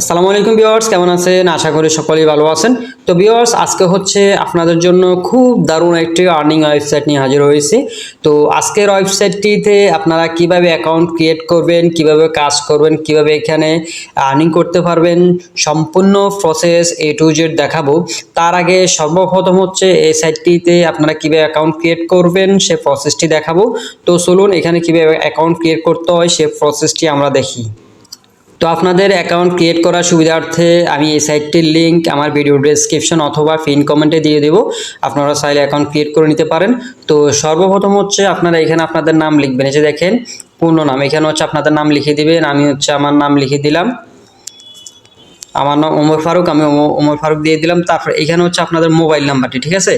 আসসালামু আলাইকুম ভিউয়ার্স, কেমন আছেন? আশা করি সকলেই ভালো আছেন। তো ভিউয়ার্স, আজকে হচ্ছে আপনাদের জন্য খুব দারুণ একটি আর্নিং ওয়েবসাইট নিয়ে হাজির হয়েছি। তো আজকের ওয়েবসাইটটিতে আপনারা কিভাবে অ্যাকাউন্ট ক্রিয়েট করবেন, কিভাবে কাজ করবেন, কিভাবে এখানে আর্নিং করতে পারবেন, সম্পূর্ণ প্রসেস এ টু জেড দেখাবো। তার আগে সর্বপ্রথম হচ্ছে এই সাইটটিতে আপনারা কিভাবে অ্যাকাউন্ট ক্রিয়েট করবেন সে প্রসেসটি দেখাবো। তো চলুন এখানে কিভাবে অ্যাকাউন্ট ক্রিয়েট করতে হয় সে প্রসেসটি আমরা দেখি। তো আপনাদের অ্যাকাউন্ট ক্রিয়েট করার সুবিধার্থে আমি এই সাইটটির লিঙ্ক আমার ভিডিও ডেসক্রিপশন অথবা পিন কমেন্টে দিয়ে দেব। আপনারা চাইলে অ্যাকাউন্ট ক্রিয়েট করে নিতে পারেন। তো সর্বপ্রথম হচ্ছে আপনারা এখানে আপনাদের নাম লিখবেন। এই যে দেখেন পূর্ণ নাম, এখানে হচ্ছে আপনাদের নাম লিখে দিবেন। আমি হচ্ছে আমার নাম লিখে দিলাম, আমার নাম ওমর ফারুক, আমি ওমর ফারুক দিয়ে দিলাম। তারপর এখানে হচ্ছে আপনাদের মোবাইল নাম্বারটি, ঠিক আছে,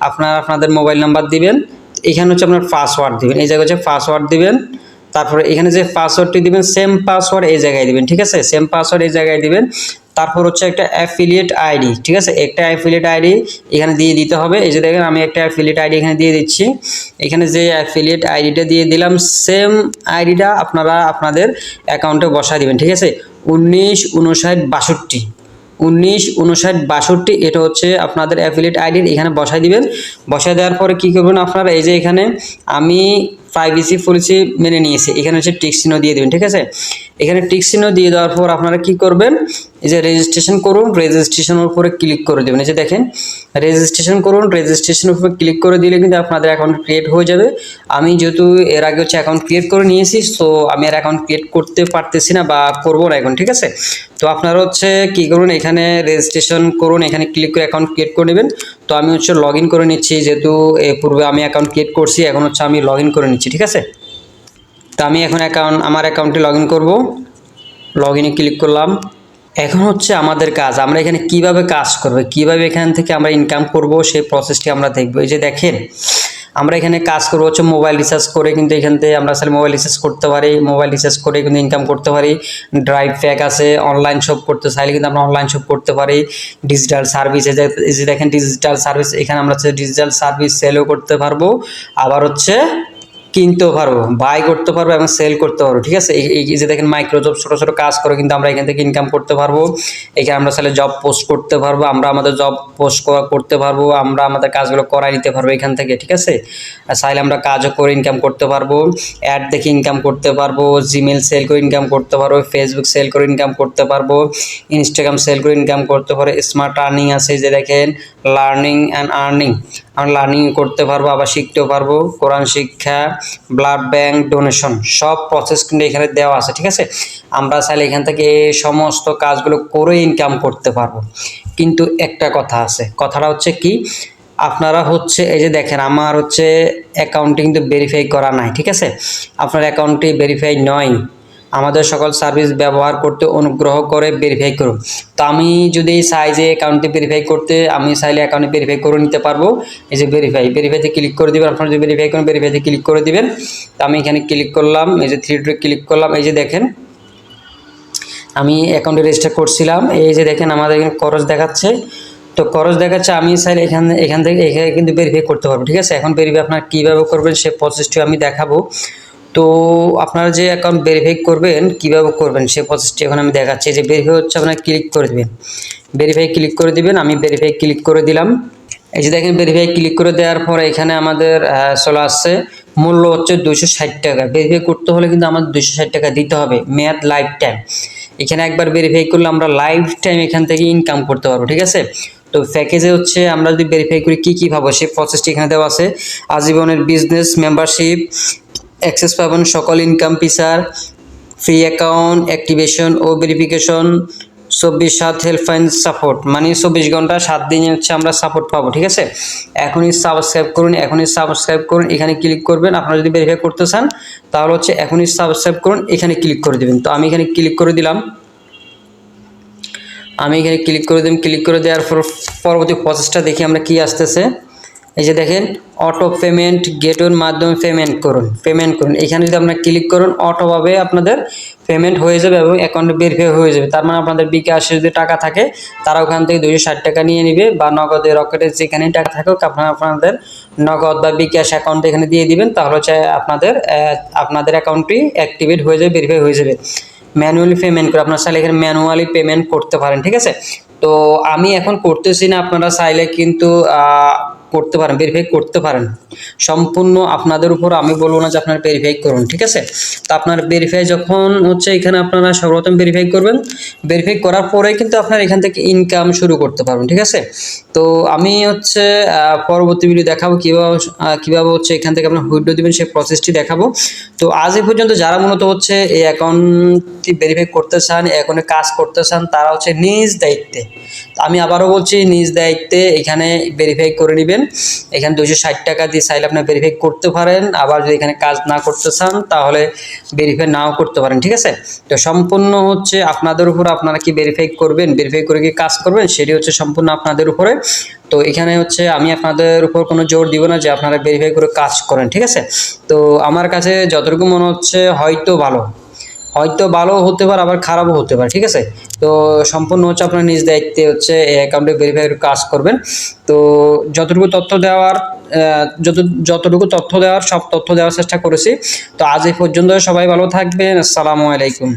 আপনারা আপনাদের মোবাইল নাম্বার দিবেন। এখানে হচ্ছে আপনার পাসওয়ার্ড দিবেন, এই জায়গায় হচ্ছে পাসওয়ার্ড দিবেন। তারপরে এখানে যে পাসওয়ার্ডটি দিবেন সেম পাসওয়ার্ড এই জায়গায় দিবেন, ঠিক আছে, সেম পাসওয়ার্ড এই জায়গায় দিবেন। তারপর হচ্ছে একটা অ্যাফিলিয়েট আইডি, ঠিক আছে, একটা অ্যাফিলিয়েট আইডি এখানে দিয়ে দিতে হবে। এই যে দেখেন আমি একটা অ্যাফিলিয়েট আইডি এখানে দিয়ে দিচ্ছি। এখানে যে অ্যাফিলিয়েট আইডিটা দিয়ে দিলাম সেম আইডিটা আপনারা আপনাদের অ্যাকাউন্টে বসায় দিবেন, ঠিক আছে। 195962 195962 এটা হচ্ছে আপনাদের অ্যাফিলিয়েট আইডির এখানে বসাই দিবেন। বসায় দেওয়ার পরে কি করবেন আপনারা, এই যে এখানে আমি প্রাইভেসি পলিসি মেনে নিয়েছি, এখানে হচ্ছে টিক চিহ্ন দিয়ে দেবেন, ঠিক আছে। এখানে টিক চিহ্ন দিয়ে দেওয়ার পর আপনারা কি করবেন, এই যে রেজিস্ট্রেশন করুন, রেজিস্ট্রেশনের উপরে ক্লিক করে দেবেন। এই যে দেখেন রেজিস্ট্রেশন করুন, রেজিস্ট্রেশনের উপরে ক্লিক করে দিলে কিন্তু আপনাদের অ্যাকাউন্ট ক্রিয়েট হয়ে যাবে। আমি যেহেতু এর আগে হচ্ছে অ্যাকাউন্ট ক্রিয়েট করে নিয়েছি, সো আমি আর অ্যাকাউন্ট ক্রিয়েট করতে পারতেছি না বা করবো না এখন, ঠিক আছে। তো আপনারা হচ্ছে কি করুন, এখানে রেজিস্ট্রেশন করুন, এখানে ক্লিক করে অ্যাকাউন্ট ক্রিয়েট করে নেবেন। তো আমি হচ্ছে লগ ইন করে নিচ্ছি, যেহেতু পূর্বে আমি অ্যাকাউন্ট ক্রিয়েট করছি, এখন হচ্ছে আমি লগ ইন করে নিচ্ছি, ঠিক আছে। তো আমি এখন আমার অ্যাকাউন্টে লগ ইন করবো, লগ ইনে ক্লিক করলাম। এখন হচ্ছে আমাদের কাজ, আমরা এখানে কিভাবে কাজ করব, কিভাবে এখান থেকে আমরা ইনকাম করব সেই প্রসেসটি আমরা দেখব। এই যে দেখেন আমরা এখানে কাজ করবো হচ্ছে মোবাইল রিচার্জ করে, কিন্তু এখান থেকে আমরা আসলে মোবাইল রিচার্জ করতে পারি, মোবাইল রিচার্জ করে কিন্তু ইনকাম করতে পারি। ড্রাইভ প্যাক আছে, অনলাইন শপ করতে চাইলে কিন্তু আমরা অনলাইন শপ করতে পারি। ডিজিটাল সার্ভিস, এই যে দেখেন ডিজিটাল সার্ভিস, এখানে আমরা হচ্ছে ডিজিটাল সার্ভিস সেলও করতে পারবো, আবার হচ্ছে কিনতেও পারবো, বাই করতে পারবো এবং সেল করতে পারবো, ঠিক আছে। এই যে দেখেন মাইক্রো জব, ছোটো ছোটো কাজ করে কিন্তু আমরা এখান থেকে ইনকাম করতে পারবো। এখানে আমরা চাইলে জব পোস্ট করতে পারবো, আমরা আমাদের জব পোস্ট করতে পারবো, আমরা আমাদের কাজগুলো করাই নিতে পারবো এখান থেকে, ঠিক আছে। চাইলে আমরা কাজও করে ইনকাম করতে পারবো, অ্যাড দেখে ইনকাম করতে পারবো, জিমেল সেল করে ইনকাম করতে পারবো, ফেসবুক সেল করে ইনকাম করতে পারবো, ইনস্টাগ্রাম সেল করে ইনকাম করতে পারবো। স্মার্ট আর্নিং আছে, যে দেখেন লার্নিং অ্যান্ড আর্নিং, আমরা লার্নিং করতে পারবো, আবার শিখতেও পারবো, কোরআন শিক্ষা, ব্লাড ব্যাংক ডোনেশন, সব প্রসেস কিন্তু এখানে দেওয়া আছে, ঠিক আছে। আমরা চাইলে এখান থেকে এই সমস্ত কাজগুলো করে ইনকাম করতে পারবো। কিন্তু একটা কথা আছে, কথাটা হচ্ছে কি, আপনারা হচ্ছে এই যে দেখেন আমার হচ্ছে অ্যাকাউন্টটি কিন্তু ভেরিফাই করা নাই, ঠিক আছে। আপনার অ্যাকাউন্টটি ভেরিফাই নয়, আমাদের সকল সার্ভিস ব্যবহার করতে অনুগ্রহ করে ভেরিফাই করুন। তো আমি যদি চাই যে অ্যাকাউন্টটি ভেরিফাই করতে, আমি চাইলে অ্যাকাউন্টে ভেরিফাই করে নিতে পারবো। এই যে ভেরিফাইতে ক্লিক করে দেবেন, আপনারা যদি ভেরিফাই করেন ভেরিফাইতে ক্লিক করে দিবেন। তো আমি এখানে ক্লিক করলাম, এই যে থ্রি ডটে ক্লিক করলাম। এই যে দেখেন আমি অ্যাকাউন্টে রেজিস্টার করছিলাম, এই যে দেখেন আমাদের এখানে খরচ দেখাচ্ছে। তো খরচ দেখাচ্ছে, আমি চাইলে এখান থেকে এখানে কিন্তু ভেরিফাই করতে পারবো, ঠিক আছে। এখন ভেরিফাই আপনারা কীভাবে করবেন সে প্রসেসটি আমি দেখাবো। তো আপনারা যে অ্যাকাউন্ট ভেরিফাই করবেন কীভাবে করবেন সে প্রসেসটি এখন আমি দেখাচ্ছি। যে ভেরিফাই হচ্ছে আপনারা ক্লিক করে দেবেন, ভেরিফাই ক্লিক করে দিবেন। আমি ভেরিফাই ক্লিক করে দিলাম। এই যে দেখেন ভেরিফাই ক্লিক করে দেওয়ার পরে এখানে আমাদের চলে আসছে মূল্য হচ্ছে 260 টাকা। ভেরিফাই করতে হলে কিন্তু আমাদের 260 টাকা দিতে হবে, মেয়াদ লাইফ টাইম। এখানে একবার ভেরিফাই করলে আমরা লাইফ টাইম এখান থেকে ইনকাম করতে পারবো, ঠিক আছে। তো প্যাকেজে হচ্ছে আমরা যদি ভেরিফাই করি কী কী পাবো সেই প্রসেসটি এখানে দেওয়া আছে। আজীবনের বিজনেস মেম্বারশিপ, অ্যাক্সেস পাবেন সকল income feature, free account activation ও ভেরিফিকেশন, 24/7 হেল্পলাইন সাপোর্ট, মানে 24 ঘন্টা 7 দিনে হচ্ছে আমরা সাপোর্ট পাবো, ঠিক আছে। এখনই সাবস্ক্রাইব করুন, এখনই সাবস্ক্রাইব করুন, এখানে ক্লিক করবেন। আপনারা যদি ভেরিফাই করতে চান তাহলে হচ্ছে এখনই সাবস্ক্রাইব করুন, এখানে ক্লিক করে দেবেন। তো আমি এখানে ক্লিক করে দিলাম, আমি এখানে ক্লিক করে দিলাম। ক্লিক করে দেওয়ার পর পরবর্তী প্রসেসটা দেখি আমরা কি আসতেছে। এই যে দেখেন অটো পেমেন্ট গেটওয়ের মাধ্যমে পেমেন্ট করুন। এখানে যদি আপনারা ক্লিক করুন অটোভাবে আপনাদের পেমেন্ট হয়ে যাবে এবং অ্যাকাউন্টে ভেরিফাই হয়ে যাবে। তার মানে আপনাদের বিকাশে যদি টাকা থাকে তারা ওখান থেকে 260 টাকা নিয়ে নেবে, বা নগদে রকেটে যেখানেই টাকা থাকুক আপনারা আপনাদের নগদ বা বিকাশ অ্যাকাউন্টে এখানে দিয়ে দিবেন। তাহলে হচ্ছে আপনাদের অ্যাকাউন্টটি অ্যাক্টিভেট হয়ে যাবে, ভেরিফাই হয়ে যাবে। ম্যানুয়ালি পেমেন্ট করে, আপনারা চাইলে এখানে ম্যানুয়ালি পেমেন্ট করতে পারেন, ঠিক আছে। তো আমি এখন করতেছি না, আপনারা চাইলে কিন্তু করতে পারেন, ভেরিফাই করতে পারেন, সম্পূর্ণ আপনাদের উপর, আমি বলবো না যে আপনারা ভেরিফাই করুন, ঠিক আছে। তো আপনার ভেরিফাই যখন হচ্ছে এখানে আপনারা সর্বপ্রথম ভেরিফাই করবেন, ভেরিফাই করার পরে কিন্তু আপনারা এখান থেকে ইনকাম শুরু করতে পারবেন, ঠিক আছে। তো আমি হচ্ছে পরবর্তী ভিডিও দেখাবো কিভাবে হচ্ছে এখান থেকে আপনার উইথড্র দিবেন সেই প্রসেসটি দেখাবো। তো আজ এই পর্যন্ত যারা মূলত হচ্ছে এই অ্যাকাউন্টটি ভেরিফাই করতে চান, অ্যাকাউন্টে কাজ করতে চান, তারা হচ্ছে নিজ দায়িত্বে, আমি আবারও বলছি নিজ দায়িত্বে এখানে ভেরিফাই করে নেবেন। এখানে 260 টাকা দিয়ে চাইলে আপনি ভেরিফাই করতে পারেন, আবার যদি এখানে কাজ না করতে চান তাহলে ভেরিফাই নাও করতে পারেন, ঠিক আছে। তো সম্পূর্ণ হচ্ছে আপনাদের উপর, আপনারা কি ভেরিফাই করবেন, ভেরিফাই করে কি কাজ করবেন, সেটি হচ্ছে সম্পূর্ণ আপনাদের উপরে। তো এখানে হচ্ছে আমি আপনাদের উপর কোনো জোর দিব না যে আপনারা ভেরিফাই করে কাজ করেন, ঠিক আছে। তো আমার কাছে যতটুকু মনে হচ্ছে হয়তো ভালো হতে পারে, আবার খারাপও হতে পারে, ঠিক আছে। তো সম্পূর্ণ হচ্ছে আপনার নিজ দায়িত্বে হচ্ছে এই অ্যাকাউন্টে ভেরিফাই কাজ করবেন। তো যতটুকু তথ্য দেওয়ার সব তথ্য দেওয়ার চেষ্টা করেছি। তো আজ এই পর্যন্ত, সবাই ভালো থাকবেন, আসসালামু আলাইকুম।